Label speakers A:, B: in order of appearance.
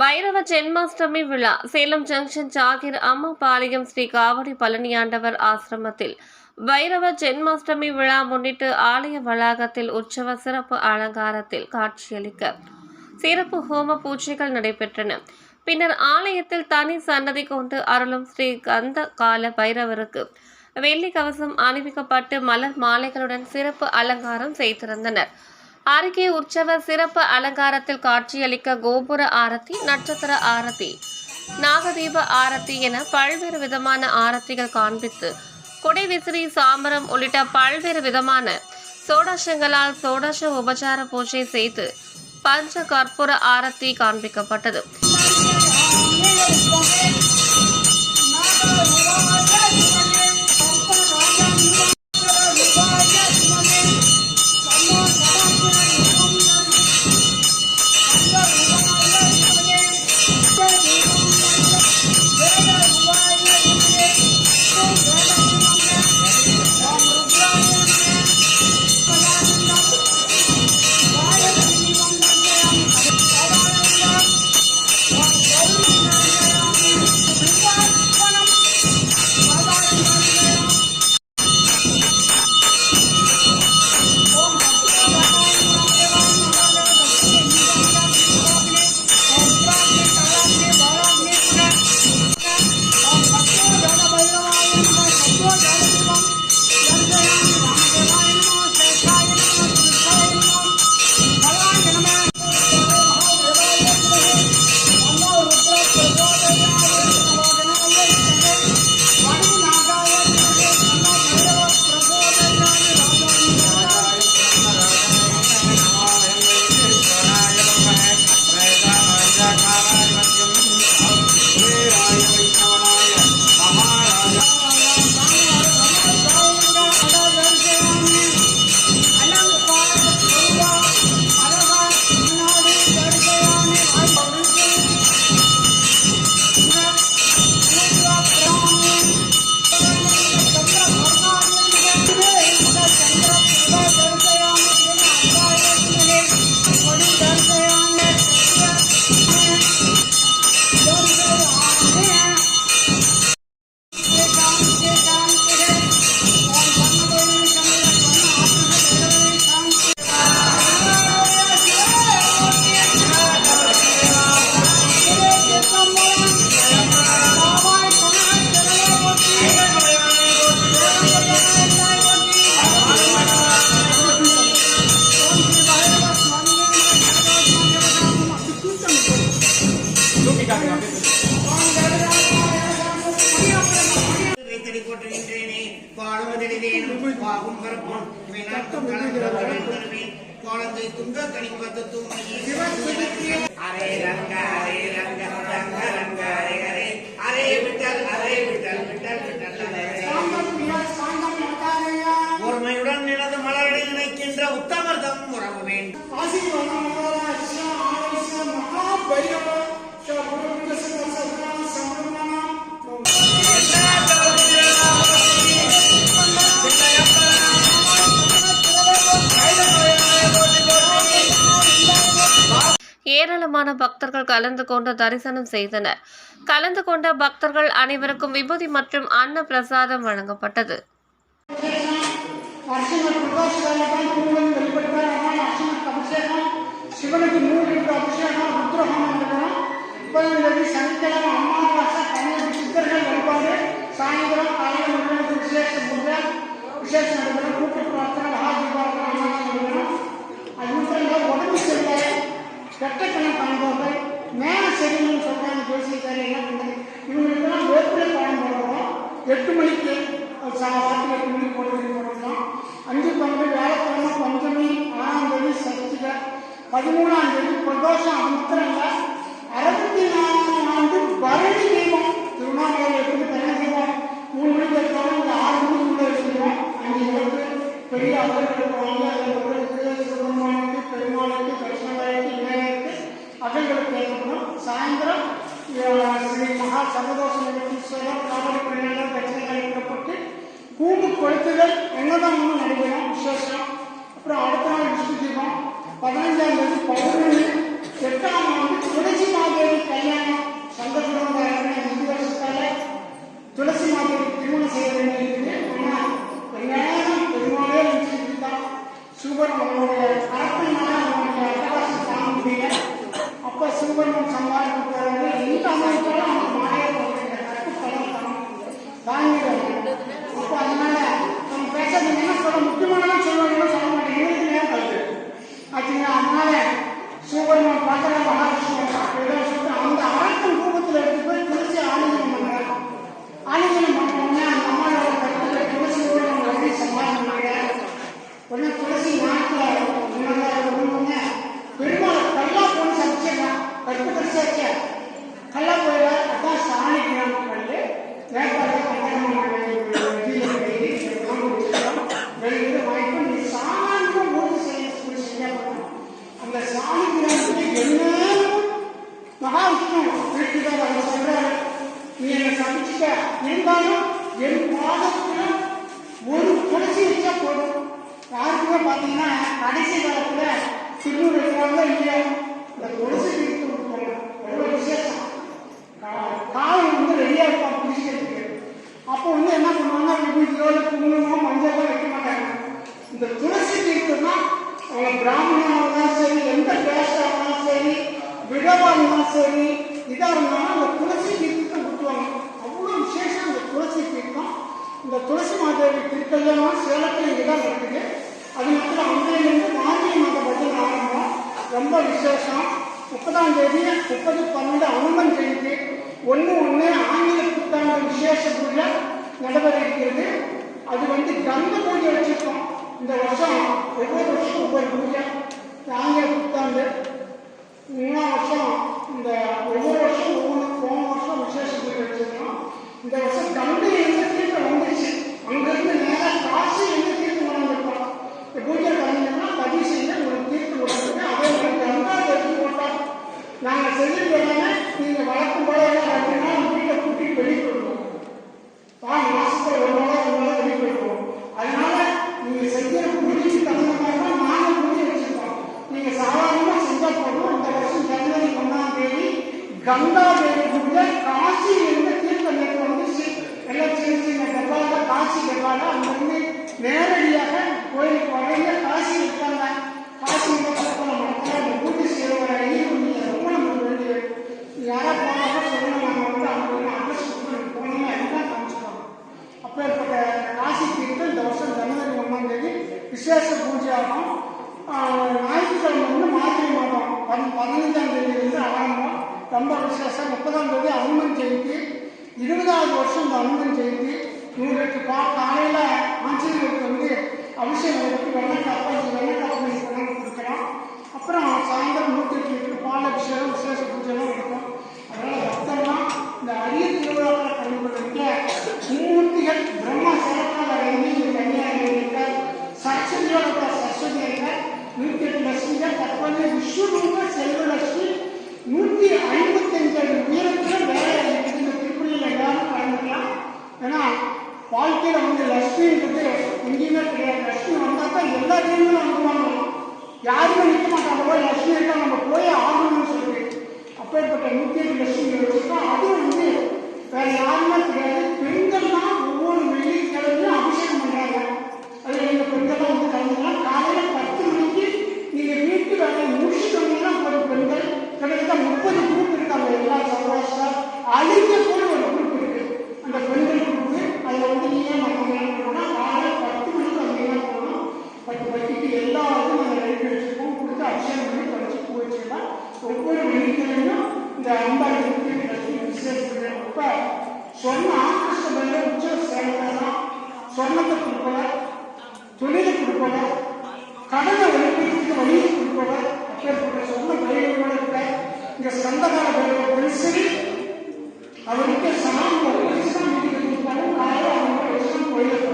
A: பைரவ ஜென்மாஷ்டமி விழா சேலம் ஜங்ஷன் ஜாகிர் அம்மாபாளையம் ஸ்ரீ காவடி பழனியாண்டவர் ஆசிரமத்தில் பைரவ ஜென்மாஷ்டமி விழா முன்னிட்டு ஆலய வளாகத்தில் உற்சவ சிறப்பு அலங்காரத்தில் காட்சியளிக்க சிறப்பு ஹோம பூஜைகள் நடைபெற்றன. பின்னர் ஆலயத்தில் தனி சன்னதி கொண்டு அருளும் ஸ்ரீ கந்த கால பைரவருக்கு வெள்ளி கவசம் அணிவிக்கப்பட்டு மலர் மாலைகளுடன் சிறப்பு அலங்காரம் செய்திருந்தனர். அருகே உற்சவ சிறப்பு அலங்காரத்தில் காட்சியளிக்க கோபுர ஆரத்தி, நட்சத்திர ஆரத்தி, நாகதீப ஆரத்தி என பல்வேறு விதமான ஆரத்திகள் காண்பித்து கொடை விசிறி, சாமரம் உள்ளிட்ட பல்வேறு விதமான சோடாசங்களால் சோடாச உபசார பூஜை செய்து பஞ்ச கற்பூர ஆரத்தி காண்பிக்கப்பட்டது.
B: கோலத்தை துங்க கணிப்பது அரே ரங்க அரே ரங்க ரங்க ரங்க அரே அரே அரே விட்டல் விட்டல் ஒருமையுடன் நினைந்து மலரடை நினைக்கின்ற உத்தமர்தம் உறவு வேண்டும்.
A: ஏராளமான பக்தர்கள் கலந்து கொண்டு தரிசனம் செய்தனர். கலந்து கொண்ட பக்தர்கள் அனைவருக்கும் விபூதி மற்றும் அன்ன பிரசாதம் வழங்கப்பட்டது.
C: சிவனுக்கு 3 அபிஷேகம், ருத்ரஹோமம் நடக்கணும். 30 சனிக்கிழமை அமாவாசை 12 சித்தர்கள் வழிபாடு, சாயந்தரம் காலையில் விசேஷ பூஜை விசேஷம் நடைபெறும். கூட்டு பிரார்த்தனை, மகாதீபாவளி நடைபெறும். அது மட்டும் உடம்பு சரியில்லை, கட்டக்கணம் காண்பவர்கள் மேல சரின்னு சொல்றாங்க. பேசியிருக்காரு என்ன பண்ணுறது, இவங்களுக்கெல்லாம் வேப்பிலை பழம் போடுறோம். 8 மணிக்கு வாரத்தில் 8 மணிக்கு போடுறோம். 5/12 வியாழக்கிழமை பஞ்சமி, 6ஆம் தேதி சஷ்டிக, 13ஆம் தேதி பிரதோஷம், அமுத்திரங்க, 64ஆம் ஆண்டு பரணி தீபம். திருவண்ணாமலையில் எப்படி பரணி தீபம் 3 மணிக்கு எடுத்தாலும் இந்த 6 மணிக்குள்ள வச்சுருவோம். 5 மணிக்கு பெரிய அவர்களுக்கு வாங்க, அவர்களுக்கு சுப்பிரமணியனுக்கு, பெருமாளுக்கு, கிருஷ்ணகாய்க்கு, விநாயகருக்கு அகல்களுக்கு ஏற்படும். சாயந்தரம் ஸ்ரீ மகா சர்வதோஷ நிகழ்ச்சீஸ்வரர் காவடி பணியாளர் தட்சிணை கழிக்கப்பட்டு கூம்பு கொளுத்துதல் என்னதான் ஒன்று நடைபெறும் விசேஷம். அப்புறம் அடுத்த நாள் விஷ்ணு தீபம், 15ஆம் தேதி பௌர்ணமி, 8ஆம் ஆண்டு துளசி மாதேவி சிவபெருமானுடைய கரத்தினால அவனுடைய அட்டகாசம் தாங்க முடியல. அப்போ சிவபெருமான் சம்பாதிக்க போறாரு. இந்த அமைப்பாலும் அவங்க மாலையை போடுறீங்க கட்டுப்படம் தாங்கிடுவாங்க. அப்போ அதனால நம்ம பேசுறது என்ன சொல்ல முக்கியமானதான் சொல்லுவாங்க, சொல்ல மாட்டேன், எங்களுக்கு நேரம் கருது ஆச்சுங்களா. அதனால சிவபெருமான் பார்க்கற மகாவிஷ்ணு ஏதோ சொல்லிட்டு அந்த அரக்கன் ரூபத்தில் எடுத்து போய் துளசி ஆலிங்கனம் பண்றாங்க. ஆலிங்கனம் பண்ணோம்னா அந்த அம்மாவோட கருத்துல துளசி எப்படி சமாளம் பண்ணாங்க. உடனே துளசி நாட்டில் உணர்ந்தாங்க. பெருமாளை கல்லா போய் சமைச்சிடலாம், கற்பு கரிசாச்ச கல்லா போயிட. அதான் சாணிக்கிறான் கல் வேப்பாடு வெளியில வாய்ப்பு நீ சாமானிய மூர்த்தி செய்ய அந்த சாணிக்கிறான் என்ன மகாவிஷ்ணு வீட்டுதான் அவர் சொல்றாரு, நீ என்னை சமைச்சிட்ட, இருந்தாலும் என் பாதத்துல ஒரு துளசி வச்சா போதும். யாருக்குமே பார்த்தீங்கன்னா கடைசி காலத்துல திருநூறு வைக்கிறாங்க இல்லையா, இந்த துளசி தீர்த்து கொடுப்பாங்க. எவ்வளோ விசேஷம். காலம் வந்து ரெடியா இருப்பாங்க குடிக்கிறதுக்கு. அப்போ வந்து என்ன பண்ணுவாங்க, வீட்டிலோ குங்குமமோ மஞ்சளோ வைக்க மாட்டாங்க. இந்த துளசி தீர்த்தம்னா அவங்க பிராமணனாக இருந்தாலும் சரி, எந்த கேஸ்டாக இருந்தாலும் சரி, விடவா இருந்தாலும் சரி, இதாக இருந்தாலும் அந்த துளசி தீர்த்தத்தை கொடுத்துவாங்க. அவ்வளோ விசேஷம் இந்த துளசி தீர்த்தம். இந்த துளசி மாதேவி திருக்கல்யாணம் சேலத்தில் இங்கே தான் நடக்குது. அது மட்டும் அன்றையிலிருந்து மார்கழி மாத பஜனை ஆரம்பம். ரொம்ப விசேஷம். 30ஆம் தேதி 30/12 அனுமன் ஜெயந்தி. 1/1 ஆங்கில புத்தாண்டு விசேஷ பூஜை நடைபெற இருக்கிறது. அது வந்து கந்த பூஜை வச்சிருக்கோம். இந்த வருஷம் ஒவ்வொரு வருஷம் ஒவ்வொரு பூஜை. ஆங்கில புத்தாண்டு 3ஆம் வருஷம் இந்த ஒவ்வொரு வருஷம் ஒவ்வொரு போன வருஷம் விசேஷ பூஜை வச்சிருக்கோம். இந்த வருஷம் கங்கை எந்த தீர்த்தம் வந்துருச்சு, அங்கிருந்து நேராக காசி எந்த தீர்த்தம் வளர்ந்துருக்கோம். இந்த பூஜை கலைஞர்னா பதிசையில் உங்களுக்கு தீர்த்து கொடுத்துருக்கு. அதே மாதிரி கங்கா தீர்த்து போட்டோம். நாங்கள் செஞ்சுட்டு வரலாமே, நீங்கள் வழக்கம் போல அப்படின்னா வீட்டை கூட்டிட்டு வெளியே போடுவோம். மாசத்துல ஒரு நாள் வெளியே போயிடுவோம். அதனால நீங்க செய்கிற பூஜைக்கு தகுந்த மாதிரி தான் நாங்கள் பூஜை வச்சிருக்கோம். நீங்க சாதாரணமாக செஞ்சால் போதும். இந்த வருஷம் ஜனவரி 1ஆம் தேதி கங்கா தேவி பூஜை காசி எந்த தீர்த்த நேரம் வந்துச்சு. எல்லாம் சின்ன சின்ன டப்பால காசி டப்பால அங்கிருந்து நேரடியாக கோயிலுக்கு வரைய காசி இருக்காங்க. காசி மக்கள் பூஜை செய்யற ரொம்ப நமக்கு வேண்டியது. யாராவது போனாங்க சொல்லணும், நாங்கள் வந்து அவங்க அட்ரஸ் கொடுத்து போனோம்னா எல்லாம் காமிச்சிடுவாங்க. அப்பேற்பட்ட காசி தீர்த்தம் இந்த வருஷம் ஜனவரி 1ஆம் தேதி விசேஷ பூஜை ஆகும். ஞாயிற்றுக்கிழமை வந்து மார்கழி மாதம் 15ஆம் தேதியிலிருந்து ஆரம்பம். ரொம்ப விசேஷம். 30ஆம் தேதி அனுமன் ஜெயந்தி. 20வது வருஷம் இந்த அனுமன் ஜெயந்தி. 100 லிட்டர் பால் காலையில் ஆஞ்சநேயருக்கு வந்து அபிஷேகம் எடுத்து வெள்ளக்காப்பு கொடுக்கலாம். அப்புறம் சாயந்தரம் 108 லிட்டர் பால் அபிஷேகம் விசேஷ பூஜைலாம் இருக்கும். அதனால் பக்தர்லாம் இந்த அரிய திருவிழாக்களை கண்டுபிடிக்க மும்மூர்த்திகள் பிரம்மா சிறப்பாக இறங்கி கன்னியாகுமரி சரஸ்வதியோட சரஸ்வதி இருக்க 108 லட்சுமிகள் தற்போது விஸ்வரூப செல்வலட்சுமி 155 அடி உயரத்தில் வேலை இருக்குது. இந்த திருப்பதியில் எல்லாரும் கலந்துக்கலாம். ஏன்னா வாழ்க்கையில் வந்து லட்சுமின்றது எங்கேயுமே கிடையாது. லட்சுமி வந்தால் தான் எல்லா தெய்வங்களும் அனுப்புவாங்க. யாருமே நிற்க மாட்டாங்க. லட்சுமி இருக்கா நம்ம போய் ஆகணும்னு சொல்லிட்டு அப்பேற்பட்ட 108 லட்சுமி வச்சுருக்கோம். அதுவும் வந்து வேற யாருமே கிடையாது. பெண்கள் தான் ஒவ்வொரு வெள்ளிக்கிழமையும் அபிஷேகம் பண்ணுறாங்க. அதில் நீங்கள் பெண்கள்லாம் வந்து கலந்துக்கலாம். காலையில் 10 மணிக்கு நீங்கள் வீட்டு வேலையை முடிச்சுட்டு வந்தீங்கன்னா ஒரு பெண்கள் கிட்டத்தட்ட 30 குரூப் இருக்காங்க. எல்லா சௌராஷ்டிரா அழிக்க கூட ஒரு குரூப் இருக்கு. அந்த பெண்கள் குரூப்பு அதில் வந்து நீங்கள் மற்றவங்க போனால் காலையில் 10 மணிக்கு வந்தீங்கன்னா போகணும். 10 மணிக்கு எல்லா இதுவும் நாங்கள் ரெடி வச்சுருக்கோம். கொடுத்து அபிஷேகம் பண்ணி படிச்சு பூ வச்சுக்கலாம். ஒவ்வொரு வெள்ளிக்கிழமையும் இந்த 50 லட்சுமி விசேஷம். அப்போ சொன்ன ஆகிருஷ்ட பைரவ உற்சவ சேவைலாம் சொர்ணத்தை கொடுப்பவர், தொழிலை கொடுப்பவர், கடனை ஒழிப்பதற்கு வழியை கொடுப்பவர். அப்பேற்பட்ட சொன்ன பைரவரோட இருக்க இங்கே சந்தகால பைரவ பெருசரி அவருக்கு சாமி வீட்டுக்கு கொடுப்பாங்க. காலையில் அவங்க கோயிலுக்கு